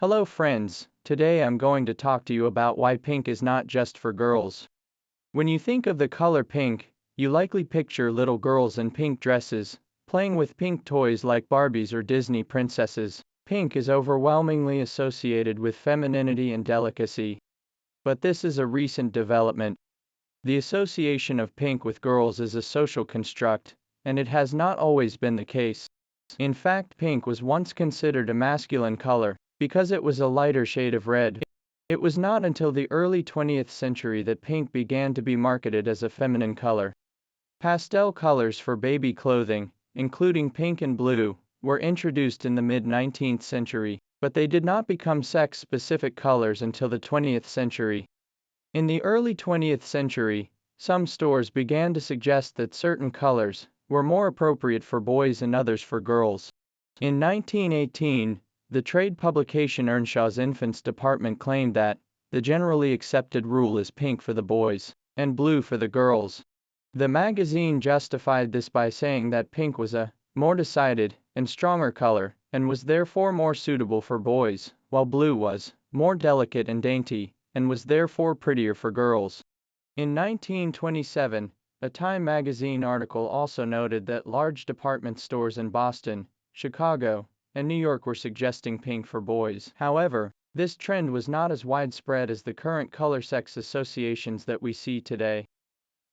Hello friends, today I'm going to talk to you about why pink is not just for girls. When you think of the color pink, you likely picture little girls in pink dresses, playing with pink toys like Barbies or Disney princesses. Pink is overwhelmingly associated with femininity and delicacy. But this is a recent development. The association of pink with girls is a social construct, and it has not always been the case. In fact, pink was once considered a masculine color, because it was a lighter shade of red. It was not until the early 20th century that pink began to be marketed as a feminine color. Pastel colors for baby clothing, including pink and blue, were introduced in the mid-19th century, but they did not become sex-specific colors until the 20th century. In the early 20th century, some stores began to suggest that certain colors were more appropriate for boys and others for girls. In 1918, the trade publication Earnshaw's Infants Department claimed that the generally accepted rule is pink for the boys and blue for the girls. The magazine justified this by saying that pink was a more decided and stronger color and was therefore more suitable for boys, while blue was more delicate and dainty and was therefore prettier for girls. In 1927, a Time magazine article also noted that large department stores in Boston, Chicago, and New York were suggesting pink for boys. However, this trend was not as widespread as the current color-sex associations that we see today.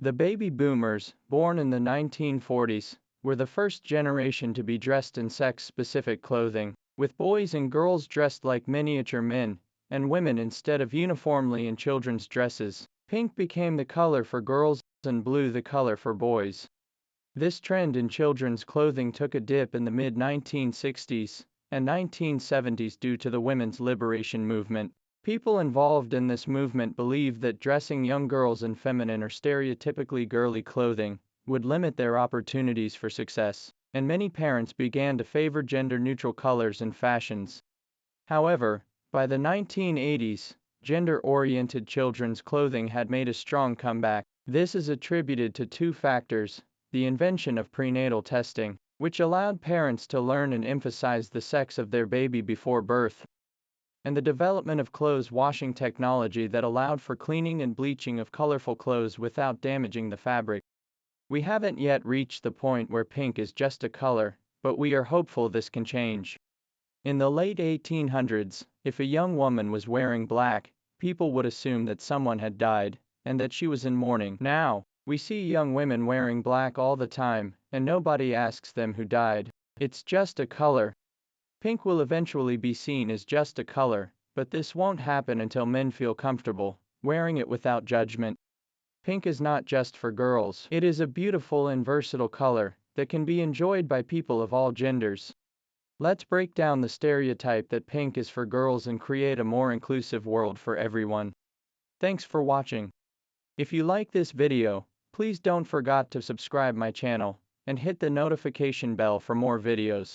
The baby boomers, born in the 1940s, were the first generation to be dressed in sex-specific clothing, with boys and girls dressed like miniature men, and women instead of uniformly in children's dresses. Pink became the color for girls and blue the color for boys. This trend in children's clothing took a dip in the mid-1960s and 1970s due to the women's liberation movement. People involved in this movement believed that dressing young girls in feminine or stereotypically girly clothing would limit their opportunities for success, and many parents began to favor gender-neutral colors and fashions. However, by the 1980s, gender-oriented children's clothing had made a strong comeback. This is attributed to two factors: the invention of prenatal testing, which allowed parents to learn and emphasize the sex of their baby before birth, and the development of clothes washing technology that allowed for cleaning and bleaching of colorful clothes without damaging the fabric. We haven't yet reached the point where pink is just a color, but we are hopeful this can change. In the late 1800s, if a young woman was wearing black, people would assume that someone had died, and that she was in mourning. Now, we see young women wearing black all the time, and nobody asks them who died. It's just a color. Pink will eventually be seen as just a color, but this won't happen until men feel comfortable wearing it without judgment. Pink is not just for girls. It is a beautiful and versatile color that can be enjoyed by people of all genders. Let's break down the stereotype that pink is for girls and create a more inclusive world for everyone. Thanks for watching. If you like this video, please don't forget to subscribe my channel and hit the notification bell for more videos.